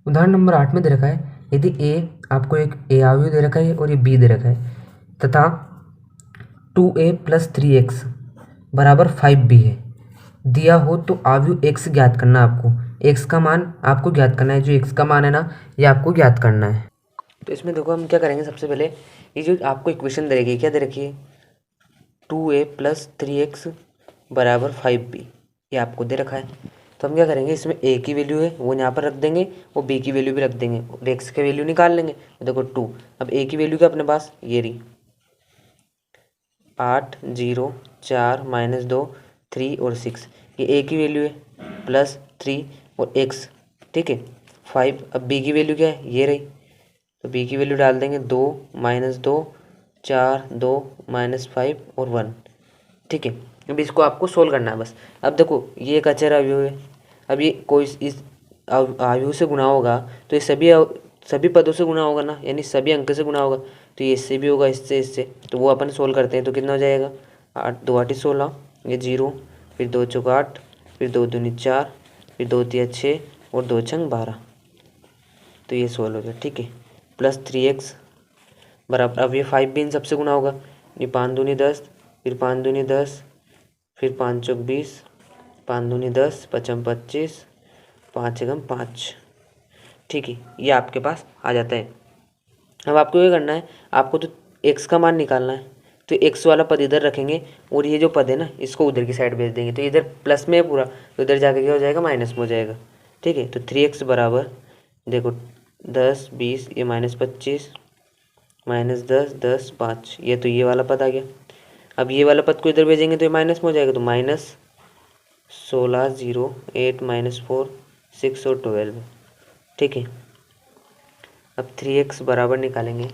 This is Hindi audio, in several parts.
उदाहरण नंबर 8 में दे रखा है यदि ए आपको एक ए अवयव दे रखा है और ये बी दे रखा है तथा 2a + 3x बराबर 5b है दिया हो तो अवयव x ज्ञात करना है आपको। x का मान आपको ज्ञात करना है, जो x का मान है ना ये आपको ज्ञात करना है। तो इसमें देखो हम क्या करेंगे, सबसे पहले ये जो आपको इक्वेशन दे रखी है क्या दे रखी है 2a + 3x बराबर 5b, ये आपको दे रखा है। तो हम क्या करेंगे, इसमें a की वैल्यू है वो यहाँ पर रख देंगे और b की वैल्यू भी रख देंगे और x की वैल्यू निकाल लेंगे। तो देखो 2, अब a की वैल्यू क्या अपने पास ये रही 8 0 4 -2 3 और 6, ये a की वैल्यू है +3 और x, ठीक है 5। अब b की वैल्यू क्या है ये रही, तो b की वैल्यू डाल देंगे 2 -2 4 2 -5 और 1, ठीक है। अब इसको आपको सोल्व करना है बस। अब देखो ये एक अचर अवयव है, अब ये कोई इस अवयव से गुणा होगा तो ये सभी पदों से गुणा होगा ना, यानी सभी अंक से गुणा होगा, तो ये इससे भी होगा इससे इससे, तो वो अपन सोल्व करते हैं तो कितना हो जाएगा 8 2 8 16, ये 0, फिर 2 चौक 8, फिर 2 दूनी 4, फिर 2 तिया 6 और 2 छंग 12, तो ये सोल्व हो गया, ठीक है। +3x बराबर, अब ये 5 भी इन सबसे गुणा होगा, ये 5 दूनी 10, फिर 5 दूनी 10, फिर 5 चौक 20, 5 दूनी 10, 5 25, 5 एकम 5, ठीक है, ये आपके पास आ जाता है। अब आपको ये करना है, आपको तो x का मान निकालना है, तो x वाला पद इधर रखेंगे और ये जो पद है ना इसको उधर की साइड भेज देंगे, तो इधर प्लस में है पूरा, तो इधर जाके क्या हो जाएगा माइनस में हो जाएगा, ठीक है। तो 3x बराबर देखो 10 20, ये -25 -10 10 5, ये तो ये वाला पद आ गया। अब ये वाला पद को इधर भेजेंगे तो ये माइनस में हो जाएगा, तो -16 0 8 -4 6 और 12, ठीक है। अब 3x बराबर निकालेंगे,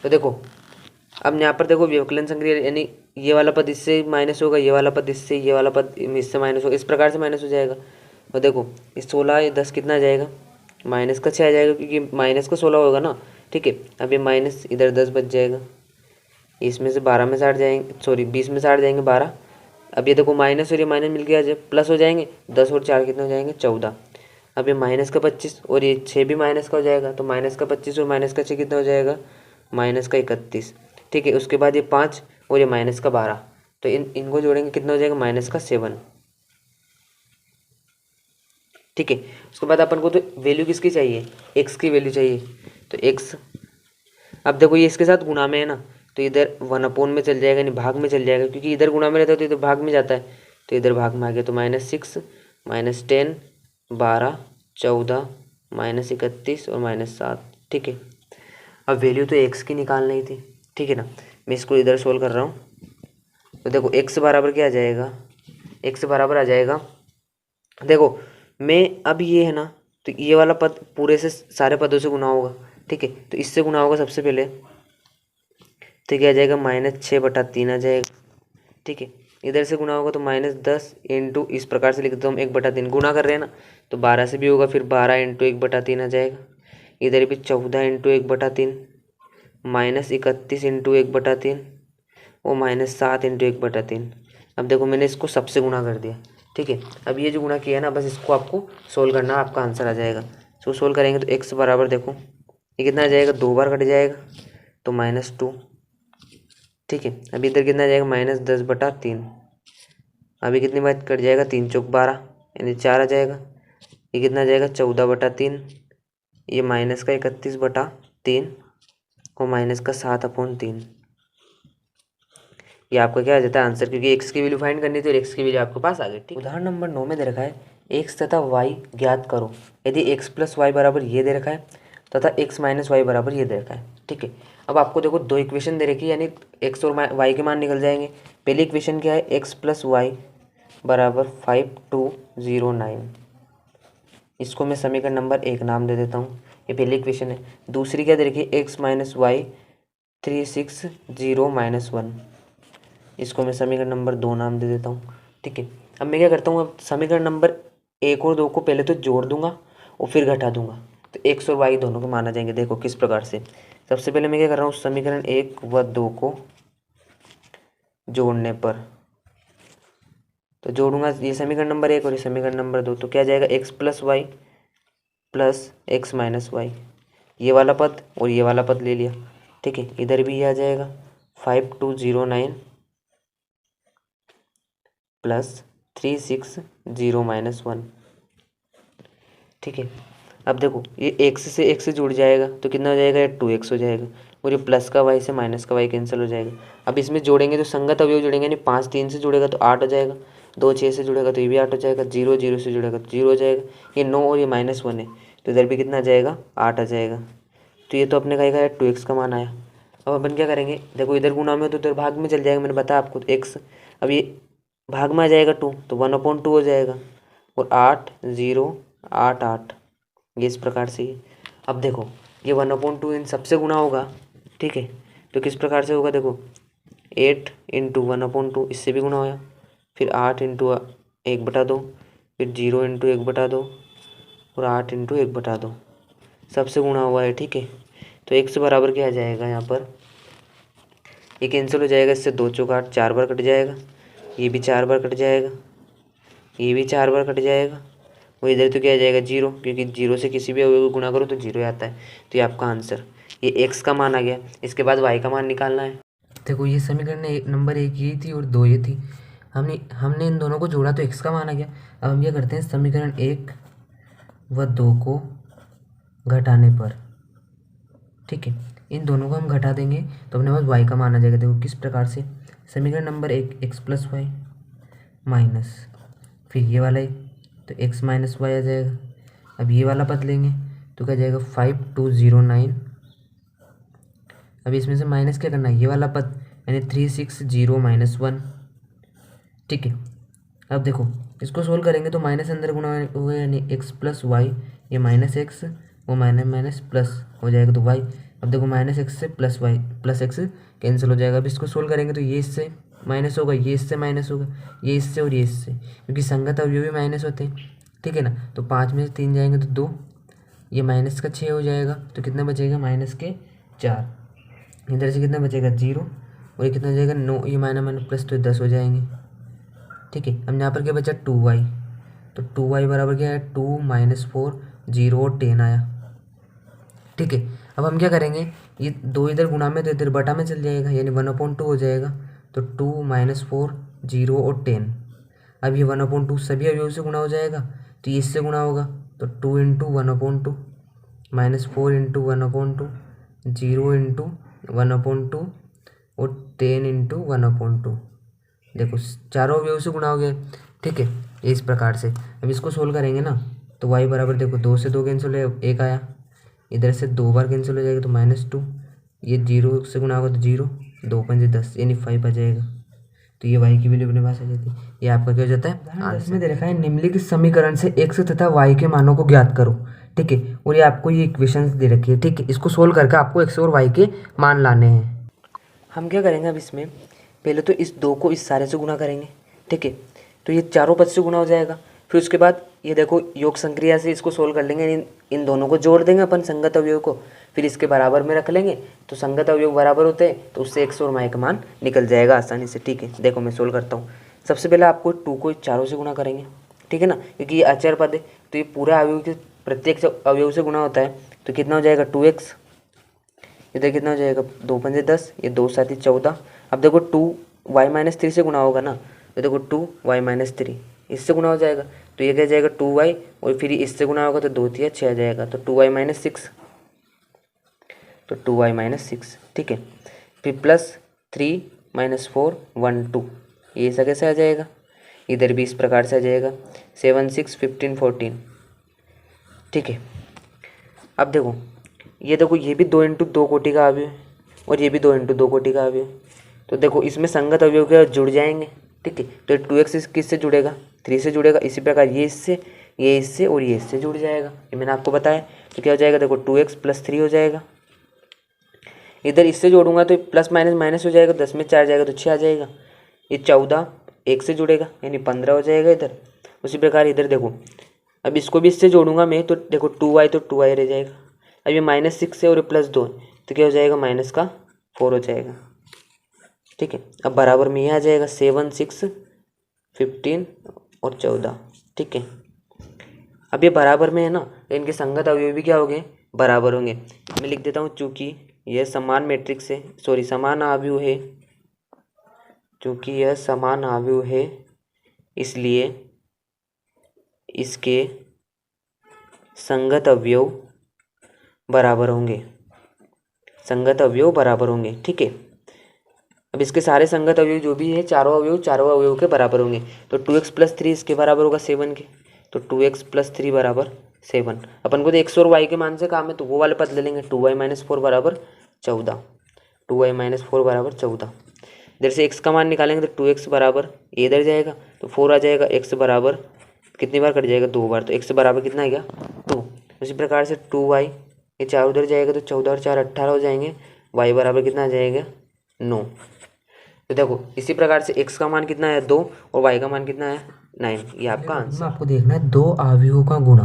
तो देखो अब यहाँ पर देखो व्यवकलन संक्रिया, यानी ये वाला पद इससे माइनस होगा, ये वाला पद इससे, ये वाला पद इससे माइनस होगा, इस प्रकार से माइनस हो जाएगा। और देखो इस 16 ये 10 कितना आ जाएगा, माइनस का 6 आ जाएगा, क्योंकि माइनस का 16 होगा ना, ठीक है। अब ये माइनस इधर 10 बच जाएगा, इसमें से 12 में से हट जाएंगे, सॉरी 20 में से हट जाएंगे 12। अब ये देखो माइनस और ये माइनस मिल गया, जब प्लस हो जाएंगे 10 और 4 कितने हो जाएंगे 14। अब ये माइनस का 25 और ये 6 भी माइनस का हो जाएगा, तो माइनस का 25 और माइनस का 6 कितना हो जाएगा माइनस का 31, ठीक है। उसके बाद ये 5 और ये माइनस का 12, तो इनको जोड़ेंगे कितना हो जाएगा माइनस का 7, ठीक है। उसके बाद अपन को तो वैल्यू किसकी चाहिए, एक्स की वैल्यू चाहिए, तो एक्स, अब देखो ये इसके साथ गुणा में है ना, तो इधर 1/, में चल जाएगा, यानी भाग में चल जाएगा, क्योंकि इधर गुणा में रहता है तो इधर भाग में जाता है, तो इधर भाग में आ गया, तो -6 -10 12 14 -31 और -7, ठीक है। अब वैल्यू तो एक्स की निकालनी थी, ठीक है ना, मैं इसको इधर सोल्व कर रहा हूँ। तो देखो एक्स बराबर क्या आ जाएगा, एक्स बराबर आ जाएगा, देखो मैं अब ये है ना, तो ये वाला पद पूरे से सारे पदों से गुना होगा, ठीक है, तो इससे गुना होगा सबसे पहले, तो क्या आ जाएगा -6/3 आ जाएगा, ठीक है। इधर से गुना होगा तो -10 इंटू, इस प्रकार से लिख देता हूँ 1/3, गुना कर रहे हैं ना, तो 12 से भी होगा, फिर 12 इंटू 1/3 आ जाएगा। इधर भी 14 इंटू 1/3, -31 इंटू 1/3 और -7 इंटू 1/3। अब देखो मैंने इसको सबसे गुना कर दिया, ठीक है। अब ये जो गुना किया है ना, बस इसको आपको सोल्व करना, आपका आंसर आ जाएगा। सो सोल्व करेंगे तो एक्स बराबर देखो ये कितना आ जाएगा, 2 बार कट जाएगा तो -2, ठीक है। अभी इधर कितना आ जाएगा -10/3, अभी कितनी बार कट जाएगा 3 चौक 12, यानी 4 आ जाएगा। ये कितना आ जाएगा 14/3, ये -31/3 और -7/3, ये आपका क्या आ जाता है आंसर, क्योंकि एक्स की वैल्यू फाइंड करनी थी और एक्स की वैल्यू आपके पास आ गई, ठीक। उदाहरण नंबर 9 में दे रखा है एक्स तथा वाई ज्ञात करो, यदि एक्स प्लस वाई बराबर ये दे रखा है तथा एक्स माइनस वाई बराबर ये दे रखा है, ठीक है। अब आपको देखो दो इक्वेशन दे रखी है, यानी एक्स और वाई के मान निकल जाएंगे। पहली इक्वेशन क्या है, एक्स प्लस वाई बराबर 5209, इसको मैं समीकरण नंबर 1 नाम दे देता हूँ, ये पहली इक्वेशन है। दूसरी क्या दे रखी है, एक्स माइनस वाई 360 -1, इसको मैं समीकरण नंबर 2 नाम दे देता हूँ, ठीक है। अब मैं क्या करता हूँ, अब समीकरण नंबर 1 और 2 को पहले तो जोड़ दूंगा और फिर घटा दूंगा, तो एक्स और वाई दोनों को माना जाएंगे। देखो किस प्रकार से, सबसे पहले मैं क्या कर रहा हूँ, समीकरण 1 व 2 को जोड़ने पर, तो जोड़ूंगा ये समीकरण नंबर 1 और ये समीकरण नंबर 2, तो क्या जाएगा x plus y plus x minus y, ये वाला पद और ये वाला पद ले लिया। ठीक है, इधर भी ये आ जाएगा 5209 प्लस 360 माइनस 1। ठीक है, अब देखो ये एक्स से एक्स से जुड़ जाएगा तो कितना हो जाएगा, 2x हो जाएगा, और ये प्लस का वाई से माइनस का वाई कैंसिल हो जाएगा। अब इसमें जोड़ेंगे तो संगत अवयव जोड़ेंगे, यानी 5 3 से जुड़ेगा तो 8 हो जाएगा, 2 6 से जुड़ेगा तो ये भी 8 हो जाएगा, 0 0 से जुड़ेगा तो 0 हो जाएगा, ये 9 और ये -1 है तो इधर भी कितना आ जाएगा, 8 आ जाएगा। तो ये तो अपने का है 2x का मान आया। अब अपन क्या करेंगे, देखो इधर गुणा में तो इधर भाग में चल जाएगा, मैंने बताया आपको x, अब ये भाग में आ जाएगा 2 तो 1/2 हो जाएगा, और 8 0 8 8, ये इस प्रकार से ही। अब देखो ये 1/2 इन सबसे गुणा होगा। ठीक है, तो किस प्रकार से होगा, देखो 8 इंटू 1/2 इससे भी गुणा होया, फिर 8 इंटू 1/2, फिर 0 इंटू 1/2 और 8 इंटू 1/2 सबसे गुणा हुआ है। ठीक है, तो x बराबर क्या आ जाएगा, यहाँ पर ये कैंसिल हो जाएगा, इससे 2 चौक 8, 4 बार कट जाएगा, ये भी 4 बार कट जाएगा, ये भी 4 बार कट जाएगा, और इधर तो क्या आ जाएगा 0, क्योंकि 0 से किसी भी अवयव को गुणा करो तो 0 आता है। तो ये आपका आंसर, ये x का मान आ गया। इसके बाद y का मान निकालना है। देखो ये समीकरण नंबर 1 ये थी और 2 ये थी, हमने इन दोनों को जोड़ा तो x का मान आ गया। अब हम ये करते हैं, समीकरण 1 व 2 को घटाने पर, ठीक है, इन दोनों को हम घटा देंगे तो अपने पास y का मान आ जाएगा। देखो किस प्रकार से, समीकरण number 1 x plus y minus, फिर ये वाला तो x माइनस वाई आ जाएगा। अब ये वाला पद लेंगे तो क्या जाएगा 5209, अब इसमें से माइनस क्या करना है, ये वाला पद यानी 360 माइनस 1। ठीक है, अब देखो इसको सोल्व करेंगे तो माइनस अंदर गुणा हुआ यानी x प्लस वाई, ये माइनस एक्स वो माइनस माइनस प्लस हो जाएगा तो y। अब देखो माइनस एक्स से plus y plus x cancel हो जाएगा। अब इसको सोल्व करेंगे तो ये इससे माइनस होगा, ये इससे माइनस होगा, ये इससे और ये इससे, क्योंकि संगत अवयव भी माइनस होते हैं। ठीक है ना, तो 5 में से 3 जाएंगे तो 2, ये माइनस का 6 हो जाएगा, तो कितना बचेगा माइनस के 4, इधर से कितना बचेगा 0, और ये कितना हो जाएगा 9, ये माइनस माइनस प्लस तो 10 हो जाएंगे। ठीक है, अब यहाँ पर क्या बचा 2y, तो 2y बराबर क्या है 2 - 4 0 और 10 आया। ठीक है, अब हम क्या करेंगे, ये 2 इधर गुणा में तो इधर बटा में चल जाएगा, यानी 1/2 हो जाएगा, तो 2 - 4 0 और 10। अब ये 1/2 सभी अवयव से गुणा हो जाएगा, तो ये इससे गुणा होगा, तो 2 इंटू 1/2 -4 इंटू 1/2 0 इंटू 1/2 और 10 इंटू 1/2। देखो चारों अवयव से गुणा हो गया। ठीक है, इस प्रकार से अब इसको सोल्व करेंगे ना, तो y बराबर देखो 2 से 2 कैंसिल है, 1 आया, इधर से 2 बार कैंसिल हो जाएगा तो -2, ये 0 से गुणा होगा तो 0, 2 5 10 यानी 5 आ जाएगा। तो ये y की वैल्यू अपने पास आ जाती है। ये आपका क्या हो जाता है, इसमें दे रखा है निम्नलिखित समीकरण से x तथा y के मानों को ज्ञात करो। ठीक है, और ये आपको ये इक्वेशंस दे रखी है। ठीक है, इसको सोल्व करके आपको x और y के मान लाने हैं। हम क्या करेंगे अब इसमें, पहले तो इस 2 को इस सारे से गुणा करेंगे। ठीक है, तो ये चारों पद से गुणा हो जाएगा, फिर उसके बाद ये देखो योग संक्रिया से इसको सोल्व कर लेंगे, इन दोनों को जोड़ देंगे अपन संगत अवयव को, फिर इसके बराबर में रख लेंगे, तो संगत अवयव बराबर होते हैं तो उससे x और y का मान निकल जाएगा आसानी से। ठीक है, देखो मैं सोल्व करता हूँ। सबसे पहले आपको 2 को चारों से गुणा करेंगे। ठीक है ना, क्योंकि ये अचर पद है तो ये पूरा अवयव के प्रत्येक अवयव से गुणा होता है, तो कितना हो जाएगा 2x, इधर कितना हो जाएगा 2 5 10, ये 2 7 14। अब देखो 2y - 3 से गुणा होगा ना, तो देखो 2y - 3 इससे गुणा हो जाएगा, तो ये क्या जाएगा 2y, और फिर इससे गुणा होगा तो 2 3 6 आ जाएगा, तो 2y - 6, तो 2y - 6। ठीक है, फिर प्लस 3 - 4 1 2, ये ऐसा कैसे आ जाएगा, इधर भी इस प्रकार से आ जाएगा 7 6 15 14। ठीक है, अब देखो ये भी 2 इंटू 2 कोटि का अवयव है, और ये भी 2 इंटू 2 कोटि का अवयव है, तो देखो इसमें संगत अवयव के जुड़ जाएंगे। ठीक है, तो 2x किससे जुड़ेगा, 3 से जुड़ेगा, इसी प्रकार ये इससे और ये इससे जुड़ जाएगा, ये मैंने आपको बताया। तो क्या हो जाएगा, देखो 2x + 3 हो जाएगा, इधर इससे जोड़ूंगा तो प्लस माइनस माइनस हो जाएगा, 10 में 4 जाएगा तो 6 आ जाएगा, ये 14 1 से जुड़ेगा यानी 15 हो जाएगा इधर। उसी प्रकार इधर देखो, अब इसको भी इससे जोड़ूंगा मैं, तो देखो 2y तो 2y रह जाएगा, अब ये -6 है और +2 तो क्या हो जाएगा -4 हो जाएगा। ठीक है, अब बराबर में ये आ जाएगा 7 6 15 और 14। ठीक है, अब ये बराबर में है ना, तो इनके संगत अवयव भी क्या होंगे, बराबर होंगे। मैं लिख देता हूँ, चूंकि यह समान मैट्रिक्स है, सॉरी समान आव्यूह है, चूंकि यह समान आव्यूह है इसलिए इसके संगत अवयव बराबर होंगे, संगत अवयव बराबर होंगे। ठीक है, अब इसके सारे संगत अवयव जो भी है, चारों अवयव के बराबर होंगे। तो 2x + 3 इसके बराबर होगा 7 के, तो 2x + 3 बराबर 7। अपन को तो x और y के मान से काम है, तो वो वाले पद ले लेंगे। 2y - 4 बराबर 14, 2y - 4 बराबर 14। इधर से x का मान निकालेंगे तो 2x बराबर, ये इधर जाएगा तो 4 आ जाएगा, x बराबर कितनी बार कट जाएगा, 2 बार, तो x बराबर कितना आएगा 2। उसी प्रकार से 2y, ये 4 उधर जाएगा तो 14 और 4 18 हो जाएंगे, y बराबर कितना आ जाएगा 9। तो देखो इसी प्रकार से x का मान कितना है 2 और y का मान कितना है 9, ये आपका आंसर। आपको देखना है दो आव्यूहों का गुणा,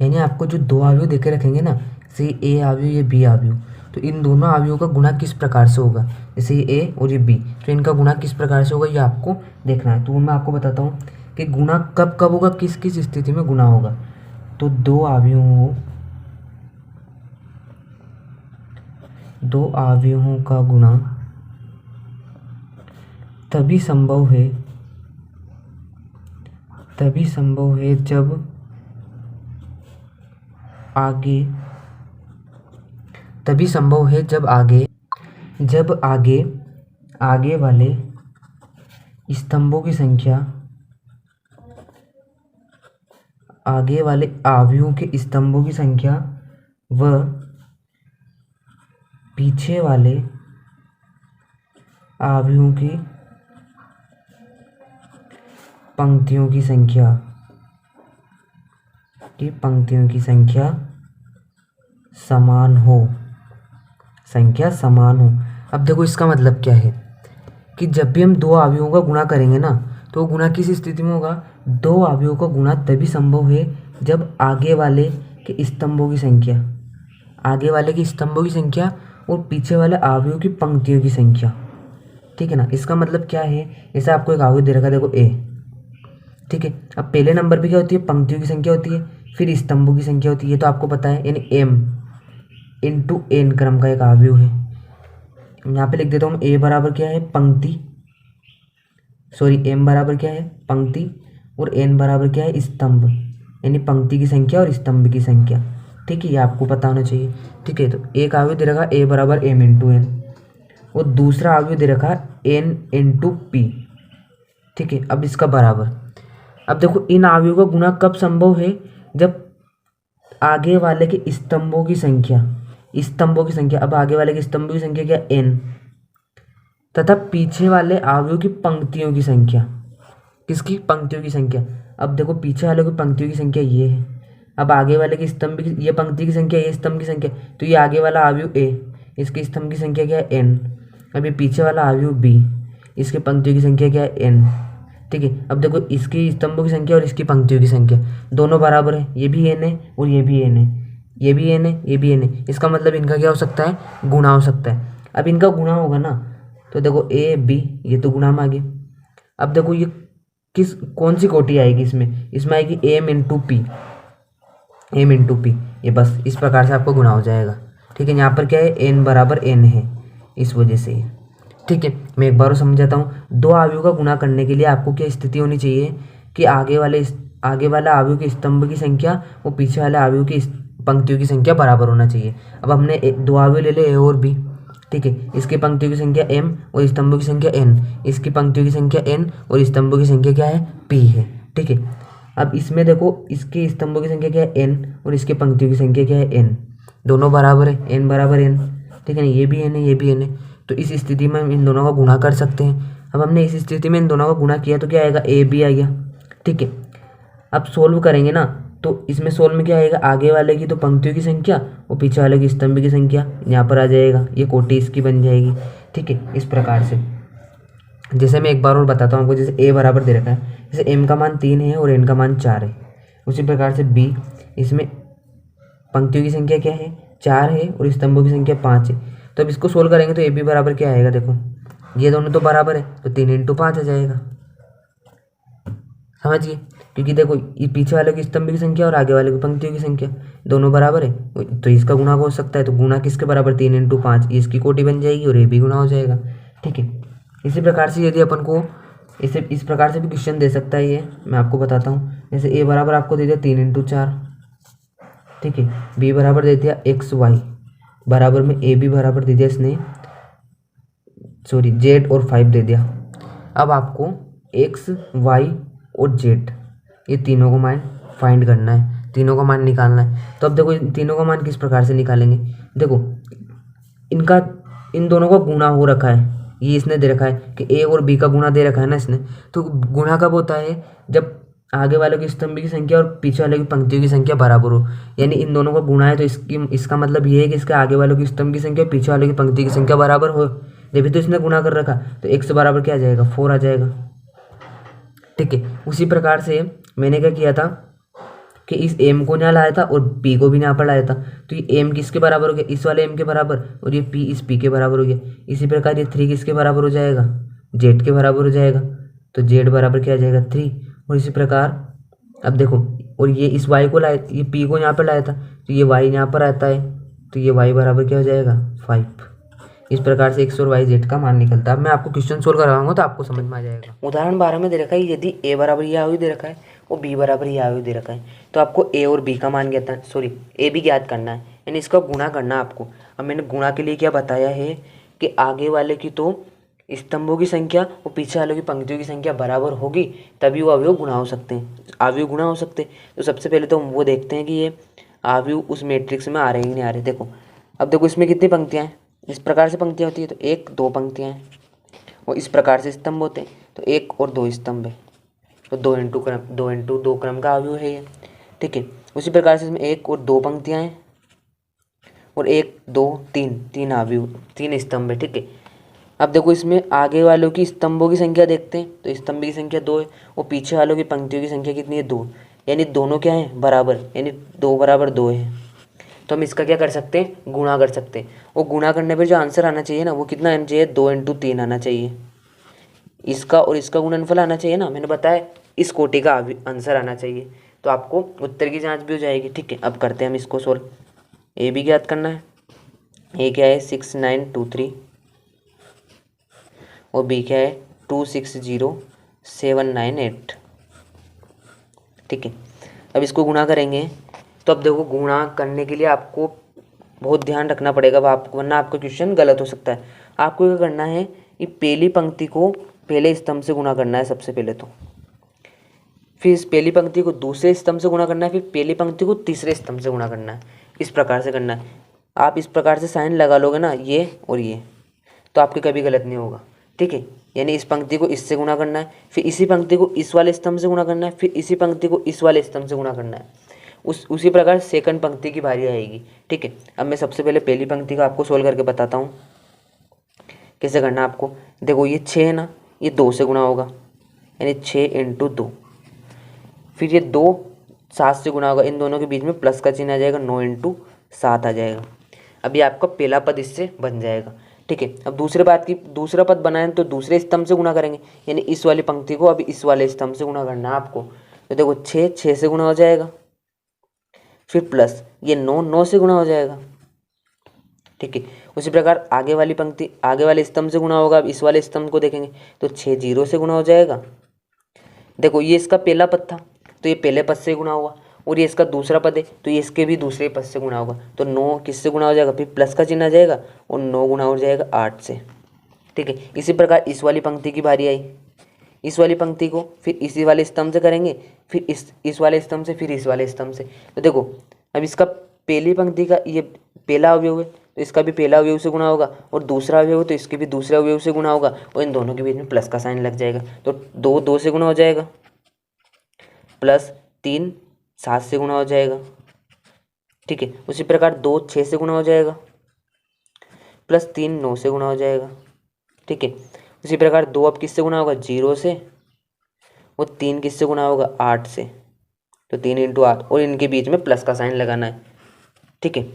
यानी आपको जो दो आव्यूह देखे रखेंगे ना, जैसे ए आव्यूह ये बी आव्यूह, तो इन दोनों आव्यूहों का गुणा किस प्रकार से होगा, जैसे ये ए और ये बी, तो इनका गुणा किस प्रकार से होगा ये आपको देखना है। तो मैं आपको बताता हूँ कि गुणा कब कब होगा, किस किस स्थिति में गुणा होगा। तो दो आव्यूहों का गुणा तभी संभव है जब आगे वाले स्तंभों की संख्या, आगे वाले आव्यूहों के स्तंभों की संख्या व पीछे वाले आव्यूहों की पंक्तियों की संख्या समान हो। अब देखो इसका मतलब क्या है कि जब भी हम दो आव्यूहों का गुणा करेंगे ना, तो गुणा किस स्थिति में होगा, दो आव्यूहों का गुणा तभी संभव है जब आगे वाले के स्तंभों की संख्या और पीछे वाले आव्यूहों की पंक्तियों की संख्या। ठीक है ना, इसका मतलब क्या है, जैसे आपको एक आव्यूह दे रखा है, देखो ए। ठीक है, अब पहले नंबर पे क्या होती है, पंक्तियों की संख्या होती है, फिर स्तंभों की संख्या होती है, ये तो आपको पता है, यानी m × n क्रम का एक आव्यूह है। यहाँ पे लिख देता हूँ a बराबर क्या है, m बराबर क्या है, पंक्ति, और n बराबर क्या है, स्तंभ, यानी पंक्ति की संख्या और स्तंभ की संख्या। ठीक है, ये आपको पता होना चाहिए। ठीक है, तो एक आव्यूह दे रखा a बराबर m × n, और दूसरा आव्यूह दे रखा n × p। ठीक है, अब इसका बराबर, अब देखो इन आव्यूहों का गुणा कब संभव है, जब आगे वाले के स्तंभों की संख्या, अब आगे वाले के स्तंभों की संख्या क्या, n, तथा पीछे वाले आव्यूहों की पंक्तियों की संख्या, किसकी, पंक्तियों की संख्या। अब देखो पीछे वाले की पंक्तियों की संख्या ये है, अब आगे वाले के स्तंभ की, ये पंक्ति की संख्या, ये स्तंभ की संख्या, तो ये आगे वाला आव्यूह a, इसके स्तंभ की संख्या क्या है n। अब ये पीछे वाला आव्यूह b, इसके पंक्तियों की संख्या क्या है n। ठीक है, अब देखो इसकी स्तंभों की संख्या और इसकी पंक्तियों की संख्या दोनों बराबर है, ये भी n है और ये भी n है, ये भी n है, ये भी n है। इसका मतलब इनका क्या हो सकता है, गुणा हो सकता है। अब इनका गुणा होगा ना, तो देखो a b, ये तो गुणा में आ गए। अब देखो ये कौन सी कोटि आएगी, इसमें आएगी m × p, ये बस इस प्रकार से आपको गुणा हो जाएगा। ठीक है, यहाँ पर क्या है, n बराबर n है, इस वजह से। ठीक है, मैं एक बार और समझाता हूँ। दो आव्यूह का गुणा करने के लिए आपको क्या स्थिति होनी चाहिए कि आगे वाला आव्यूह के स्तंभ की संख्या और पीछे वाले आव्यूह की पंक्तियों की संख्या बराबर होना चाहिए। अब हमने दो आव्यूह ले लिए a और b। ठीक है, इसकी पंक्तियों की संख्या m और स्तंभों की संख्या n, इसकी पंक्तियों की संख्या n और स्तंभों की संख्या क्या है, p है। ठीक है, अब इसमें देखो इसके स्तंभों की संख्या क्या है n और इसके पंक्तियों की संख्या क्या है n, दोनों बराबर है, n बराबर n। ठीक है ना, ये भी n है, ये भी n है, तो इस स्थिति में हम इन दोनों का गुणा कर सकते हैं। अब हमने इस स्थिति में इन दोनों का गुणा किया तो क्या आएगा, a b आ गया। ठीक है, अब सोल्व करेंगे ना, तो इसमें सोल्व में क्या आएगा, आगे वाले की तो पंक्तियों की संख्या और पीछे वाले की स्तंभ की संख्या यहाँ पर आ जाएगा, ये कोटि इसकी बन जाएगी। ठीक है, इस प्रकार से। जैसे मैं एक बार और बताता हूँ आपको, जैसे a बराबर दे रखा है, जैसे m का मान 3 है और n का मान 4 है। उसी प्रकार से b, इसमें पंक्तियों की संख्या क्या है, 4 है और स्तंभों की संख्या 5 है। तो अब इसको सोल्व करेंगे तो ए बी बराबर क्या आएगा, देखो ये दोनों तो बराबर है, तो 3 × 5 आ जाएगा, समझिए, क्योंकि देखो ये पीछे वाले की स्तंभ की संख्या और आगे वाले की पंक्तियों की संख्या दोनों बराबर है, तो इसका गुणा हो सकता है। तो गुणा किसके बराबर, 3 × 5, इसकी कोटि बन जाएगी और ये भी गुणा हो जाएगा। ठीक है, इसी प्रकार से यदि अपन को इस प्रकार से भी क्वेश्चन दे सकता है, ये मैं आपको बताता हूँ। जैसे ए बराबर आपको दे दिया 3 × 4, ठीक है। बी बराबर दे दिया XY, बराबर में ए बी बराबर दे दिया इसने Z और 5 दे दिया। अब आपको X, Y और Z ये तीनों को मान फाइंड करना है, तीनों का मान निकालना है। तो अब देखो इन तीनों का मान किस प्रकार से निकालेंगे। देखो इन दोनों का गुणा हो रखा है, ये इसने दे रखा है कि ए और बी का गुणा दे रखा है ना इसने। तो गुणा कब होता है, जब आगे वालों की स्तंभ की संख्या और पीछे वालों की पंक्तियों की संख्या बराबर हो। यानी इन दोनों का गुणा है तो इसका मतलब ये है कि इसके आगे वालों की स्तंभ की संख्या पीछे वालों की पंक्ति की संख्या बराबर हो। जब भी तो इसने गुणा कर रखा, तो x बराबर क्या आ जाएगा, 4 आ जाएगा। ठीक है, उसी प्रकार से मैंने क्या किया था कि इस m को यहाँ लाया था और p को भी यहाँ पर लाया था। तो ये m किसके बराबर हो गया, इस वाले m के बराबर, और ये p इस p के बराबर हो गया। इसी प्रकार ये 3 किसके बराबर हो जाएगा, z के बराबर हो जाएगा। तो z बराबर क्या आ जाएगा, 3। और इसी प्रकार अब देखो, और ये इस y को लाया, ये p को यहाँ पर लाया था, तो ये y यहाँ पर आता है, तो ये y बराबर क्या हो जाएगा, 5। इस प्रकार से x और y z का मान निकलता है। अब मैं आपको क्वेश्चन सोल्व करवाऊंगा तो आपको समझ में आ जाएगा। उदाहरण 12 में दे रखा है यदि a बराबर ये आयु दे रखा है और b बराबर ये आयु दे रखा है, तो आपको a और b का मान ज्ञात a भी ज्ञात करना है, यानी इसका गुणा करना है आपको। अब मैंने गुणा के लिए क्या बताया है कि आगे वाले की तो स्तंभों की संख्या और पीछे वालों की पंक्तियों की संख्या बराबर होगी, तभी वो अवयव गुणा हो सकते हैं, अवयव गुणा हो सकते हैं। तो सबसे पहले तो हम वो देखते हैं कि ये अवयव उस मैट्रिक्स में आ रहे हैं कि नहीं आ रहे। देखो अब देखो इसमें कितनी पंक्तियाँ हैं, इस प्रकार से पंक्तियाँ होती है, तो 1 2 पंक्तियाँ हैं, और इस प्रकार से स्तंभ होते हैं, तो 1 और 2 स्तंभ है, तो 2 × 2 क्रम का अवयव है ये। ठीक है, उसी प्रकार से इसमें 1 और 2 पंक्तियाँ हैं और 1 2 3 अवयव, 3 स्तंभ है। ठीक है, अब देखो इसमें आगे वालों की स्तंभों की संख्या देखते हैं, तो स्तंभ की संख्या 2 है और पीछे वालों की पंक्तियों की संख्या कितनी है, 2, यानी दोनों क्या है, बराबर, यानी 2 बराबर 2 है। तो हम इसका क्या कर सकते हैं, गुणा कर सकते हैं, और गुणा करने पर जो आंसर आना चाहिए ना, वो कितना आना चाहिए, 2 × 3 आना चाहिए। इसका और इसका गुणनफल आना चाहिए ना, मैंने बताया इस कोटि का आंसर आना चाहिए, तो आपको उत्तर की जांच भी हो जाएगी। ठीक है, अब करते हैं हम इसको सोल्व। ए भी ज्ञात करना है, ए क्या है 6 9 2 3 और बी क्या है 2 6 0 7 9 8। ठीक है, अब इसको गुणा करेंगे, तो अब देखो गुणा करने के लिए आपको बहुत ध्यान रखना पड़ेगा, वरना आपका क्वेश्चन गलत हो सकता है। आपको क्या करना है, ये पहली पंक्ति को पहले स्तंभ से गुणा करना है सबसे पहले, तो फिर इस पहली पंक्ति को दूसरे स्तंभ से गुणा करना है, फिर पहली पंक्ति को तीसरे स्तंभ से गुणा करना है। इस प्रकार से करना है। आप इस प्रकार से साइन लगा लोगे ना, ये और ये, तो आपके कभी गलत नहीं होगा। ठीक है, यानी इस पंक्ति को इससे गुणा करना है, फिर इसी पंक्ति को इस वाले स्तंभ से गुणा करना है, फिर इसी पंक्ति को इस वाले स्तंभ से गुणा करना है। उसी प्रकार सेकंड पंक्ति की बारी आएगी। ठीक है, अब मैं सबसे पहले पहली पंक्ति का आपको सोल्व करके बताता हूँ कैसे करना है आपको। देखो ये 6 है ना, ये 2 से गुणा होगा, यानी 6 × 2, फिर ये 2 7 से गुणा होगा, इन दोनों के बीच में प्लस का चिन्ह आ जाएगा, 9 × 7 आ जाएगा। अभी आपका पहला पद इससे बन जाएगा। ठीक है, अब दूसरा पद बनाएं तो दूसरे स्तंभ से गुणा करेंगे, यानी इस वाली पंक्ति को अभी इस वाले स्तंभ से गुणा करना है आपको। तो देखो 6 से गुणा हो जाएगा, फिर प्लस ये 9 से गुणा हो जाएगा। ठीक है, उसी प्रकार आगे वाली पंक्ति आगे वाले स्तंभ से गुणा होगा। अब इस वाले स्तंभ को देखेंगे तो 6 0 से गुणा हो जाएगा। देखो ये इसका पहला पद था, तो ये पहले पद से गुणा हुआ, और ये इसका दूसरा पद है, तो ये इसके भी दूसरे पद से गुणा होगा। तो 9 किससे गुणा हो जाएगा, फिर प्लस का चिन्ह आ जाएगा, और 9 गुणा हो जाएगा 8 से। ठीक है, इसी प्रकार इस वाली पंक्ति की बारी आई, इस वाली पंक्ति को फिर इसी वाले स्तंभ से करेंगे, फिर इस वाले स्तंभ से, फिर इस वाले स्तंभ से। तो देखो अब इसका पहली पंक्ति का ये पहला अवयव है, तो इसका भी पहला अवयव से गुणा होगा, और दूसरा अवयव तो इसके भी दूसरे अवयव से गुणा होगा, और इन दोनों के बीच में प्लस का साइन लग जाएगा। तो 2 से गुणा हो जाएगा, प्लस 3 7 से गुणा हो जाएगा। ठीक है, उसी प्रकार 2 6 से गुणा हो जाएगा, प्लस 3 9 से गुणा हो जाएगा। ठीक है, उसी प्रकार 2 अब किससे गुणा होगा, 0 से, और 3 किससे गुणा होगा, 8 से। तो 3 × 8, और इनके बीच में प्लस का साइन लगाना है। ठीक है,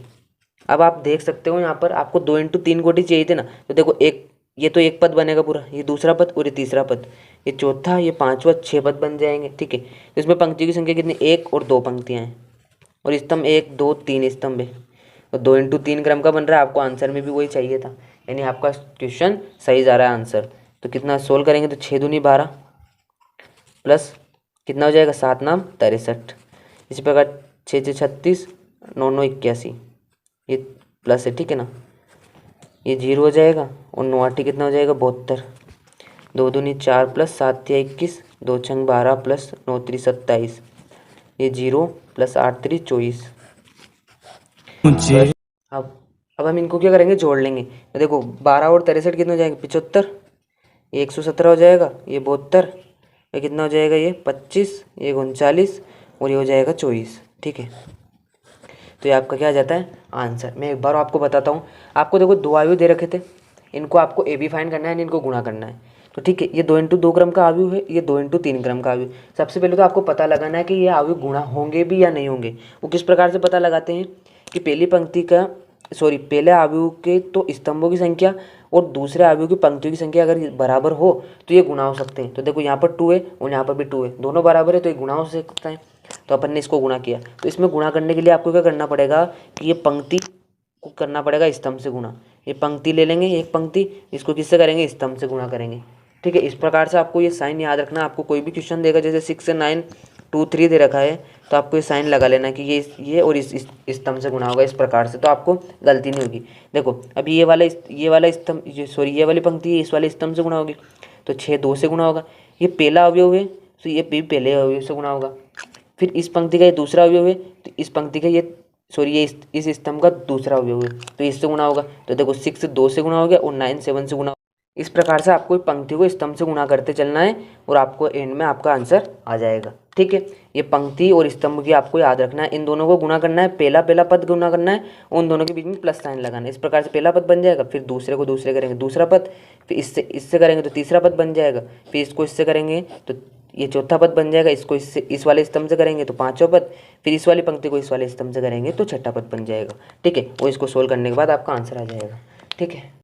अब आप देख सकते हो यहाँ पर आपको 2 × 3 कोटि चाहिए थे ना, तो देखो एक ये तो एक पद बनेगा पूरा, ये दूसरा पद और ये तीसरा पद, ये चौथा, ये पांचवा, 6 पद बन जाएंगे। ठीक है, तो इसमें पंक्तियों की संख्या कितनी, 1 और 2 पंक्तियाँ हैं और स्तंभ 1 2 3 स्तंभ है। तो 2 × 3 क्रम का बन रहा है, आपको आंसर में भी वही चाहिए था, यानी आपका क्वेश्चन सही जा रहा है आंसर। तो कितना सोल्व करेंगे, तो 6 दूनी 12 प्लस कितना हो जाएगा, 7 नाम 63। इसी प्रकार 6 6 36, 9 9 81, ये प्लस है, ठीक है ना, ये 0 हो जाएगा और 9 8 कितना हो जाएगा, 72। 2 दूनी 4 प्लस 7 3 21, 2 6 12 प्लस 9 3 27, ये 0 प्लस 8 3 24। अब हम इनको क्या करेंगे, जोड़ लेंगे। तो देखो 12 और 63 कितना हो जाएगा, 75, ये 117 हो जाएगा, ये 72, ये कितना हो जाएगा, ये 25, ये 39 और ये हो जाएगा 24। ठीक है, तो ये आपका क्या आ जाता है आंसर। मैं एक बार आपको बताता हूँ। आपको देखो 2 आयु दे रखे थे, इनको आपको ए बी फाइंड करना है, इनको गुणा करना है। तो ठीक है, ये 2 × 2 क्रम का आयु है, ये 2 × 3 क्रम का आयु। सबसे पहले तो आपको पता लगाना है कि ये आयु गुणा होंगे भी या नहीं होंगे। वो किस प्रकार से पता लगाते हैं कि पहले आयु के तो स्तंभों की संख्या और दूसरे आयु की पंक्तियों की संख्या अगर बराबर हो तो ये गुणा हो सकते हैं। तो देखो यहाँ पर 2 है और यहाँ पर भी 2 है, दोनों बराबर है तो ये गुणा हो सकता है। तो अपन ने इसको गुणा किया, तो इसमें गुणा करने के लिए आपको क्या करना पड़ेगा कि ये पंक्ति को करना पड़ेगा स्तंभ से गुणा। ये पंक्ति ले लेंगे, एक पंक्ति, इसको किससे करेंगे, स्तंभ से गुणा करेंगे। ठीक है, इस प्रकार से आपको ये साइन याद रखना। आपको कोई भी क्वेश्चन देगा, जैसे 6 से 9 2 3 दे रखा है, तो आपको ये साइन लगा लेना कि ये और इस स्तंभ से गुणा होगा, इस प्रकार से, तो आपको गलती नहीं होगी। देखो अभी ये वाला स्तंभ, ये वाली पंक्ति इस वाले स्तंभ से गुणा होगी, तो 6 2 से गुणा होगा। ये पहला अवयव है तो ये भी पहले अवयव से गुणा होगा। फिर इस पंक्ति का ये दूसरा अवयव है तो इस पंक्ति का ये इस स्तंभ का दूसरा अवयव है तो इससे गुणा होगा। तो देखो 6 2 से गुणा हो गया और 9 7 से गुणा। इस प्रकार से आपको पंक्ति को स्तंभ से गुणा करते चलना है और आपको एंड में आपका आंसर आ जाएगा। ठीक है, ये पंक्ति और स्तंभ की आपको याद रखना है, इन दोनों को गुणा करना है, पहला पद गुणा करना है, उन दोनों के बीच में प्लस साइन लगाना है। इस प्रकार से पहला पद बन जाएगा, फिर दूसरे को दूसरे करेंगे दूसरा पद, फिर इससे करेंगे तो तीसरा पद बन जाएगा, फिर इसको इससे करेंगे तो ये चौथा पद बन जाएगा, इसको इससे इस वाले स्तंभ से करेंगे तो पांचवा पद, फिर इस वाली पंक्ति को इस वाले स्तंभ से करेंगे तो छठा पद बन जाएगा। ठीक है, और इसको सोल्व करने के बाद आपका आंसर आ जाएगा। ठीक है।